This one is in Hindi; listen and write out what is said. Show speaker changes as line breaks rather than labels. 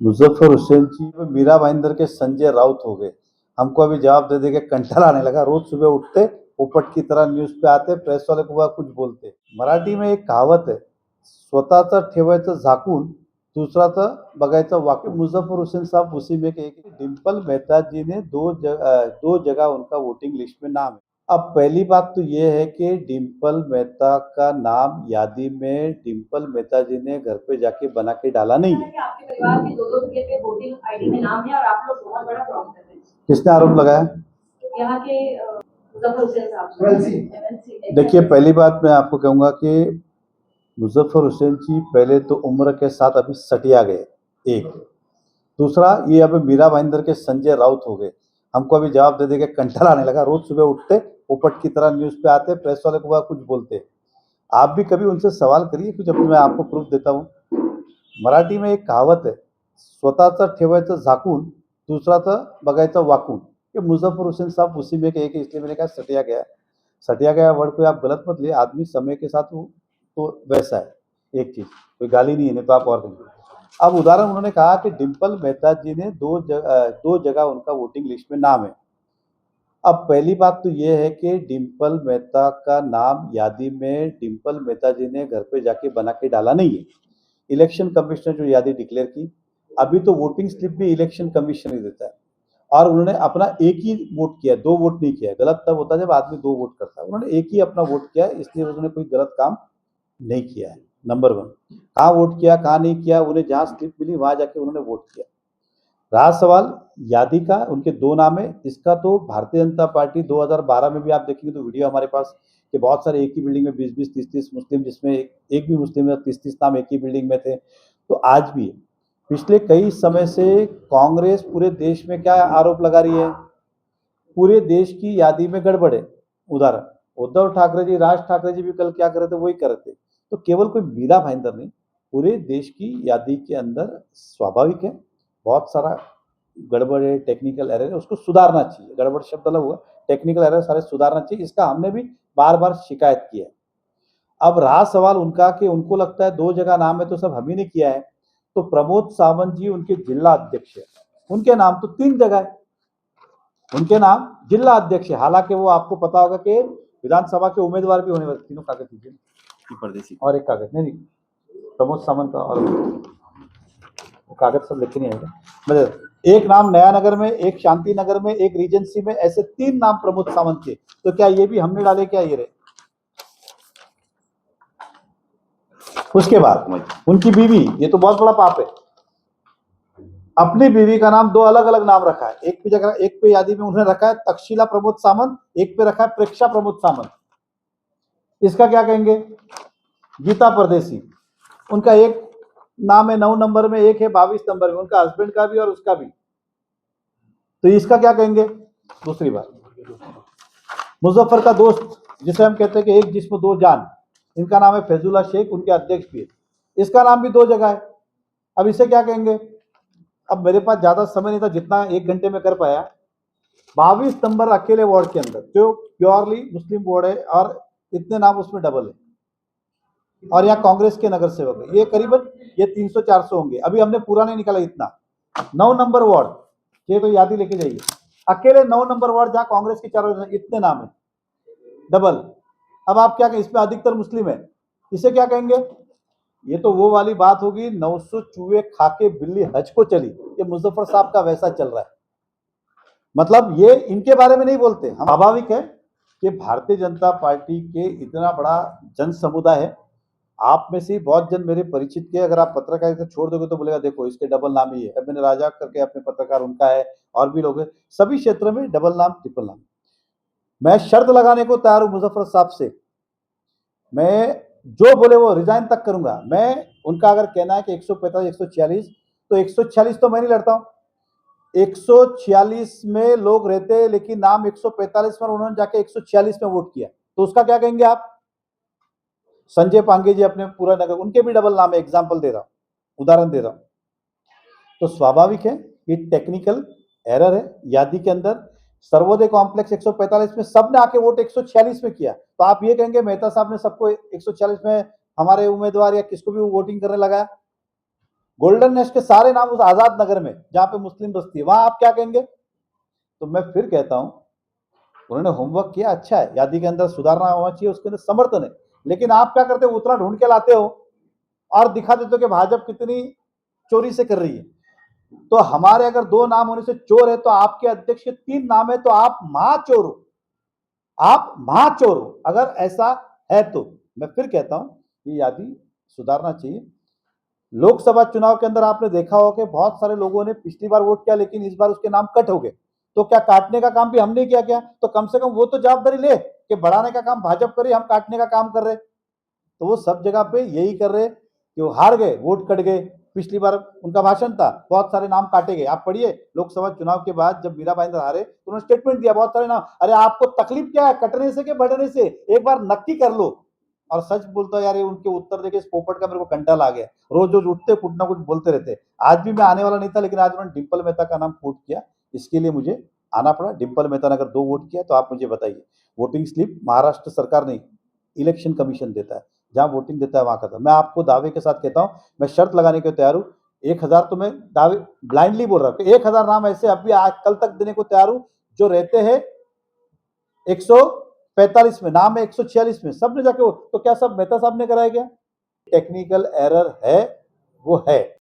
मुजफ्फर हुसैन जी व मीरा भाईंदर के संजय राउत हो गए। हमको अभी जवाब दे के कंटाल आने लगा। रोज सुबह उठते पोपट की तरह न्यूज पे आते, प्रेस वाले को कुछ बोलते। मराठी में एक कहावत है, स्वतःचं ठेवायचं झाकून दूसराचं बघायचं वाकून। मुजफ्फर हुसैन साहब उसी में के एक। डिम्पल मेहता जी ने दो जगह उनका वोटिंग लिस्ट में नाम है। अब पहली बात तो ये है कि डिम्पल मेहता का नाम यादी में डिम्पल मेहता जी ने घर पे जाके बना के डाला नहीं है। आपके परिवार के दो जगह पे वोटिंग आईडी में नाम है और आप लोग बहुत बड़ा फ्रॉड कर रहे हैं। किसने आरोप लगाया? यहाँ के मुजफ्फर हुसैन साहब। देखिए, पहली बात मैं आपको कहूंगा कि मुजफ्फर हुसैन जी पहले तो उम्र के साथ अभी सटिया गए, एक। दूसरा, ये अब मीरा भाईंदर के संजय राउत हो गए। हमको अभी जवाब दे के कंटाल आने लगा। रोज सुबह उठते पोपट की तरह न्यूज पे आते, प्रेस वाले को कुछ बोलते। आप भी कभी उनसे सवाल करिए कुछ, अपने मैं आपको प्रूफ देता हूँ। मराठी में एक कहावत है, स्वतःचं ठेवायचं झाकून दूसराचं बघायचं वाकून। ये मुजफ्फर हुसैन साहब उसी में के एक, इसलिए मैंने कहा सटिया गया। सटिया गया वर्ड को आप गलत मत लिए, आदमी समय के साथ वो तो वैसा है। एक चीज, कोई गाली नहीं है, नहीं तो आप और कहिए। अब उदाहरण उन्होंने कहा कि डिम्पल मेहता जी ने दो जगह उनका वोटिंग लिस्ट में नाम है। अब पहली बात तो ये है कि डिम्पल मेहता का नाम यादी में डिम्पल मेहता जी ने घर पे जाके बना के डाला नहीं है। इलेक्शन कमिश्नर जो यादी डिक्लेयर की, अभी तो वोटिंग स्लिप भी इलेक्शन कमीशन ही देता है। और उन्होंने अपना एक ही वोट किया, दो वोट नहीं किया। गलत तब होता है जब आदमी दो वोट करता है। उन्होंने एक ही अपना वोट किया, इसलिए उन्होंने कोई गलत काम नहीं किया है। नंबर वन, कहाँ वोट किया कहाँ नहीं किया, उन्हें जहां स्लिप मिली वहां जाके उन्होंने वोट किया। रहा सवाल यादी का, उनके दो नाम है। इसका तो भारतीय जनता पार्टी 2012 में भी आप देखेंगे तो वीडियो हमारे पास कि बहुत सारे एक ही बिल्डिंग में 20-20, 30-30 मुस्लिम, जिसमें एक भी मुस्लिम 30-30 नाम एक ही बिल्डिंग में थे, तो आज भी है। पिछले कई समय से कांग्रेस पूरे देश में क्या आरोप लगा रही है, पूरे देश की यादी में गड़बड़ है। उदाहरण, उद्धव ठाकरे जी, राज ठाकरे जी भी कल क्या कर रहे थे, वही कर रहे थे। तो केवल कोई मीरा भाईंदर नहीं, पूरे देश की यादी के अंदर स्वाभाविक है बहुत सारा गड़बड़ है, टेक्निकल एरर है, उसको सुधारना चाहिए। गड़बड़ शब्द अलग हुआ, टेक्निकल एरर सारे सुधारना चाहिए। इसका हमने भी बार बार शिकायत की है। अब रहा सवाल उनका कि उनको लगता है दो जगह नाम है तो सब हम ही ने किया है, तो प्रमोद सावंत जी उनके जिला अध्यक्ष है, उनके नाम तो 3 जगह है, उनके नाम जिला अध्यक्ष है। हालांकि वो आपको पता होगा कि विधानसभा के उम्मीदवार भी होने वाले। तीनों कागज दीजिए, परदेसी और एक कागज नहीं, प्रमोद सावंत का और कागज सब लिखे नहीं आएगा। मतलब एक नाम नया नगर में, एक शांति नगर में, एक रीजेंसी में, ऐसे 3 नाम प्रमोद सावंत के। तो क्या ये भी हमने डाले क्या? ये रहे। उसके बाद उनकी बीवी, ये तो बहुत बड़ा पाप है, अपनी बीवी का नाम दो अलग अलग नाम रखा है। एक पे जगह, एक पे यादी में उन्होंने रखा है तक्षशिला प्रमोद सावंत, एक पे रखा है प्रेक्षा प्रमोद सावंत। इसका क्या कहेंगे? गीता परदेसी, उनका एक नाम है 9 नंबर में, एक है 22 नंबर में, उनका हस्बैंड का भी और उसका भी। तो इसका क्या कहेंगे? दूसरी बात, मुजफ्फर का दोस्त, जिसे हम कहते हैं कि एक जिस्म दो जान, इनका नाम है फैजुल्ला शेख, उनके अध्यक्ष भी है। इसका नाम भी 2 जगह है। अब इसे क्या कहेंगे? अब मेरे पास ज्यादा समय नहीं था, जितना 1 घंटे में कर पाया। 22 नंबर अकेले वार्ड के अंदर जो प्योरली मुस्लिम वार्ड है, और इतने नाम उसमें डबल है, और यहाँ कांग्रेस के नगर सेवक है। ये करीबन ये 300-400 होंगे। अभी हमने पूरा नहीं निकाला इतना। 9 नंबर वार्ड, ये तो याद ही लेके जाइए, अकेले 9 नंबर वार्ड जहाँ कांग्रेस के चारों इतने नाम है, डबल। अब आप क्या कहें, इसमें अधिकतर मुस्लिम है, इसे क्या कहेंगे? ये तो वो वाली बात होगी, 900 चूहे खा के बिल्ली हज को चली। ये मुजफ्फर साहब का वैसा चल रहा है। मतलब ये इनके बारे में नहीं बोलते। हम स्वाभाविक है कि भारतीय जनता पार्टी के इतना बड़ा जन समुदाय है, आप में से बहुत जन मेरे परिचित के, अगर आप पत्रकारिता छोड़ दोगे तो बोलेगा देखो इसके डबल नाम ही है। अब मैंने राजा करके अपने पत्रकार, उनका है, और भी लोग हैं, सभी क्षेत्र में डबल नाम ट्रिपल नाम। मैं शर्त लगाने को तैयार हूं मुजफ्फर साहब से, मैं जो बोले वो रिजाइन तक करूंगा। मैं उनका अगर कहना है कि 145 146, तो 146 तो मैं नहीं लड़ता हूं। 146 में लोग रहते हैं, लेकिन नाम 145 पर उन्होंने जाके 146 में वोट किया, तो उसका क्या कहेंगे आप? संजय पांगे जी अपने पूरा नगर, उनके भी डबल नाम है। एग्जाम्पल दे रहा हूं, उदाहरण दे रहा हूं। तो स्वाभाविक है ये टेक्निकल एरर है यादी के अंदर। सर्वोदय कॉम्प्लेक्स 145 में सबने आके वोट 146 में किया, तो आप ये कहेंगे मेहता साहब ने सबको 146 में हमारे उम्मीदवार या किसको भी वोटिंग करने लगाया? गोल्डन नेस्ट के सारे नाम उस आजाद नगर में जहां पे मुस्लिम बस्ती है, वहां आप क्या कहेंगे? तो मैं फिर कहता हूं, उन्होंने होमवर्क किया, अच्छा है, यादी के अंदर सुधारना होना चाहिए, उसके अंदर समर्थन है, लेकिन आप क्या करते हो, उतना ढूंढ के लाते हो और दिखा देते हो कि भाजपा कितनी चोरी से कर रही है। तो हमारे अगर 2 नाम होने से चोर है, तो आपके अध्यक्ष के 3 नाम है, तो आप महाचोर हो, आप महाचोर हो। अगर ऐसा है तो मैं फिर कहता हूं कि यादी सुधारना चाहिए। लोकसभा चुनाव के अंदर आपने देखा होगा कि बहुत सारे लोगों ने पिछली बार वोट किया, लेकिन इस बार उसके नाम कट हो गए। तो क्या काटने का काम भी हमने किया क्या? तो कम से कम वो तो जवाबदारी ले कि बढ़ाने का काम भाजपा करे, हम काटने का काम कर रहे। तो वो सब जगह पे यही कर रहे कि वो हार गए, वोट कट गए। पिछली बार उनका भाषण था, बहुत सारे नाम काटे गए। आप पढ़िए, लोकसभा चुनाव के बाद जब मीरा भाईंदर हारे तो उन्होंने स्टेटमेंट दिया, बहुत सारे नाम। अरे आपको तकलीफ क्या है कटने से कि बढ़ने से? एक बार नक्की कर लो। और सच बोलता यार, ये उनके उत्तर देखे, इस पोपट का मेरे को कंटाल आ गया। रोज रोज उठते कुछ ना कुछ बोलते रहते। आज भी मैं आने वाला नहीं था, लेकिन आज उन्होंने डिंपल मेहता का नाम कोट किया, इसके लिए मुझे आना पड़ा। डिंपल मेहता ने अगर 2 वोट किया तो आप मुझे बताइए। वोटिंग स्लिप महाराष्ट्र सरकार नहीं, इलेक्शन कमीशन देता है, जहां वोटिंग देता है वहां का था। मैं आपको दावे के साथ कहता हूं, मैं शर्त लगाने के तैयार हूं। 1000 तो मैं दावे ब्लाइंडली बोल रहा हूं, 1000 नाम ऐसे अभी आज कल तक देने को तैयार हूं जो रहते हैं 145 में, नाम है 146 में, सब ने जाके तो क्या सब मेहता साहब ने कराया? क्या टेक्निकल एरर है? वो है।